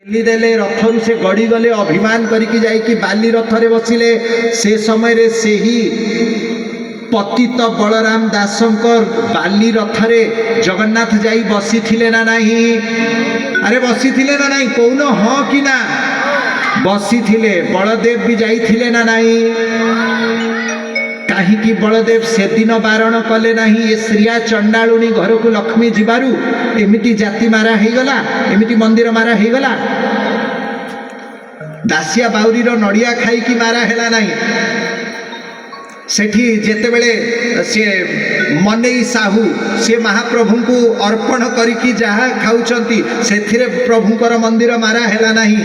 देले रथरु से गड़ी गले अभिमान करिकी जाइकी बाली रथरे बसिले। से समय रे सेही पतित बलराम दासंकर बाली रथरे जगन्नाथ जाई बसी थिले ना नहीं? अरे बसी थिले ना नहीं कौन हाँ कि ना? बसी थिले। बलदेव भी जाई थिले ना नहीं? कहीं बलदेव से दिन बारण कले नहीं? ये श्रिया चंडालुणी घर को लक्ष्मी जीवारु एमिति जाति मारा ही गला, एमिति मंदिर मारा ही गला। दासिया बाउरी रो नड़िया खाई की मारा हेला नहीं। सेठी जेते बेले से मनई साहू से महाप्रभु को अर्पण करिकी जहा खाउचंती सेथिरे प्रभुकर मंदिर मारा हेला नहीं।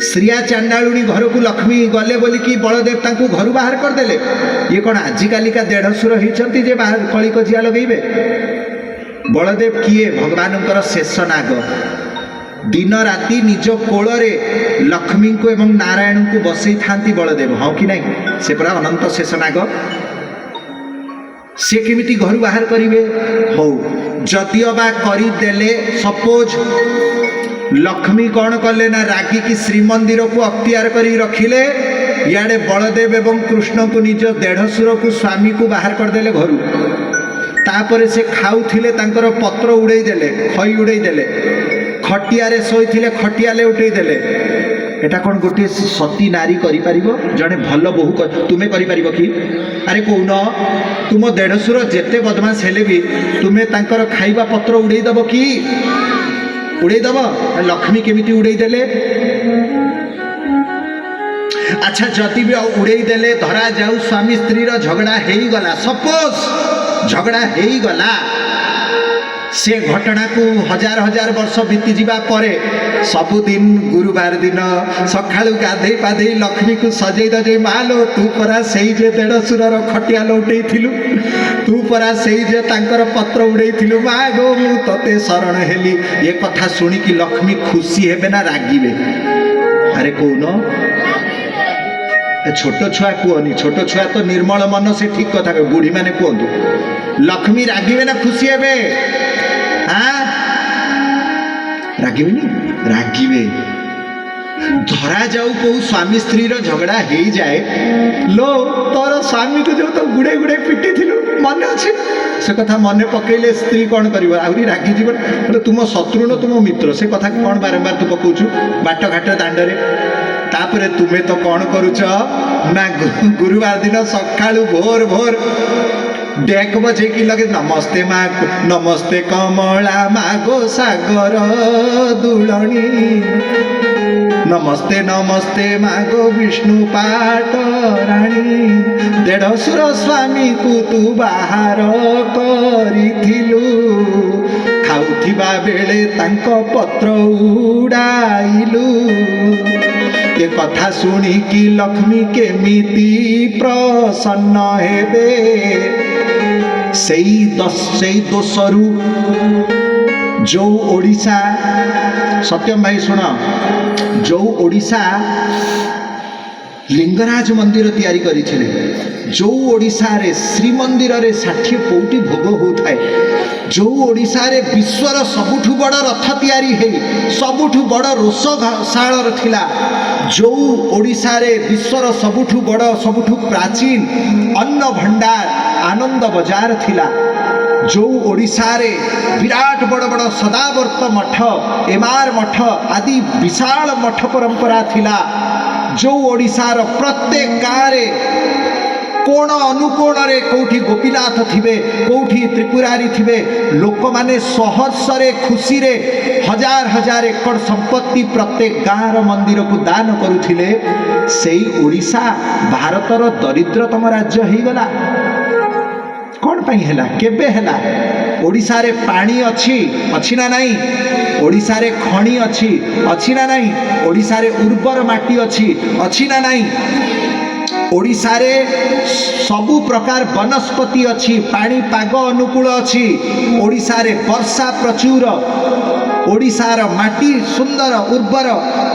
श्रिया चांडालुणी घर को लक्ष्मी गले बोली कि बलदेव तांकु घर बाहर कर देले। ये कौन आजिकालिका देढ़सुर होइचंती जे बाहर कली कजिया लगेबे? बलदेव किए भगवानंकर शेष नाग। दिन राति निज कोल रे लक्ष्मी को एवं नारायण को बसई थांती बलदेव, हाँ कि नहीं? से पूरा अनंत शेष नाग। से केमिति घर बाहर करिवे? हो जदियोबा करी देले सपोज लक्ष्मी कौन कले ना रागी की श्रीमंदिर को अख्तियार करी रखिले। याडे बलदेव एवं कृष्ण को निज देढ़सुर को स्वामी को बाहर करदेले घर। तापरे से खाऊथिले तांकर पत्र उड़े देले, खई उड़े देले। खटियारे शोइथिले खटियाले उठे देले। एटा कौन गोटे सती नारी करि परिबो? जने भल बहु तुमे करि परिबो कि? अरे कौन तुम देढ़सुर जेते बदमाश हेले भी तुमे तांकर खाइबा पत्र उड़े दबो कि? उड़े दब? लक्ष्मी केमिति उड़े देले? अच्छा जदि भी उड़े देले धरा जाऊ स्वामी स्त्री रो झगड़ा हेई गला, सपोज झगड़ा हेई गला, से घटना को हजार हजार वर्ष बीती जीवा परे सबुदिन गुरुवार दिन सकाळु गाधे पाधे लक्ष्मी को सजई दे। मालो तू परा सेई जे देढ़सुर रो खटिया लौटई थिलु, तू परा सेई जे तांकर पत्र उड़ई थिलु। मा गो मु तते शरण हेली। ये कथा सुनी कि लक्ष्मी खुशी हेबे ना रागिबे? अरे कौन छोट छुआ कहनी, छोट छुआ तो निर्मल मन से ठीक कथा कह, बुढ़ी माने कहतु लक्ष्मी रागिबे ना खुशी हेबे? हाँ रागिबे नी? रागिबे। धरा जाऊ को स्वामी स्त्री रो झगड़ा हे जाए, लो तोर स्वामी को जो तो गुड़े गुड़े पिटी थिलु मन अच्छे से कथा मन पकेले स्त्री कौन कर आहरी रागी जीवन बोले तुम शत्रु न तुम मित्र से कथा कौन बारंबार तू पकाउछु बाट घाट दांडरे। तापरे तुमे तो कौन करुच ना गुरुवार दिन सकाळु भोर भोर डेक बजे की लगे नमस्ते माँ नमस्ते कमला मागो सागर दुलणी, नमस्ते नमस्ते मागो विष्णु पाट राणी। देढ़सुर स्वामी को तू बाहर करिथिलु, खाउथिबा बेले तांको पत्र उड़ाइलु। ये कथा सुनी कि लक्ष्मी केमिति प्रसन्न हेबे? सेई दोषरु जो ओडिशा सत्यम भाई सुन, जो ओडिशा लिंगराज मंदिर तैयारी करिथिले, जो ओडिशा रे श्रीमंदिर रे 60 कोटी भोग होता है, जो ओडिशा रे विश्वर सबुठु बड़ रथ तैयारी है, सबुठु बड़ रोषशाल थिला, जो ओडिशा रे विश्वर सबुठु बड़ सबुठु प्राचीन अन्न भंडार आनंद बजार थिला, जो ओडिशा रे विराट बड़ बड़ सदावर्त मठ एमार मठ आदि विशाल मठ परंपरा थिला, जो ओडिशार प्रत्येक गाँव रे कोण अनुकोण रे कौठी गोपीनाथ थिबे, कौठी त्रिपुरारी थिबे, लोक माने सहर्ष रे खुशी रे हजार हजार एकड़ संपत्ति प्रत्येक गाँव मंदिर को दान करुथिले। सेई ओडिशा भारतर दरिद्रतम राज्य ही गला। कौन पाई हैला? केबे हैला? ओडिशा रे पानी अछि ना नहीं? ओडिशा रे खणी अछि ना नहीं? ओडिशा रे उर्वर माटी अछि ना नहीं? ओडिशा रे सबु प्रकार वनस्पति अछि, पानी पाग अनुकूल अछि, ओडिशा रे वर्षा प्रचुर, ओडिशार माटी सुंदर उर्वर,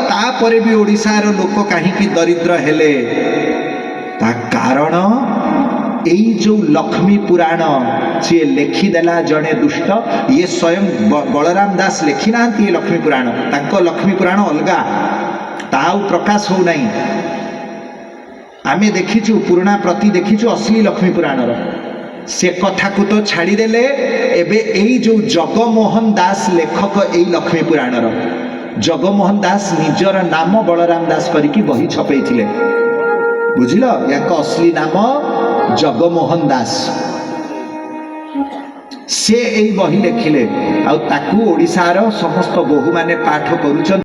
तापरे भी ओडिशार लोक काहींकि दरिद्र हेले? ता कारण एई जो लक्ष्मी पुराण सी लेखिदेला जड़े दुष्ट ये स्वयं बलराम दास लेखि ना ये लक्ष्मी पुराण तांको लक्ष्मी पुराण अलगा ताऊ प्रकाश हो नहीं आमे देखीचु पुराणा प्रति देखीचु असली लक्ष्मी पुराण से कथा को तो छाड़ीदेले एबे एई जो जगमोहन दास लेखक एई लक्ष्मी पुराण जगमोहन दास निजर नाम बलराम दास करिकी बही छपे बुझिल या असली नाम जगमोहन दास से एई बही लेखिले आ ताकू ओडिसार समस्त बोहू माने पाठ करूछन।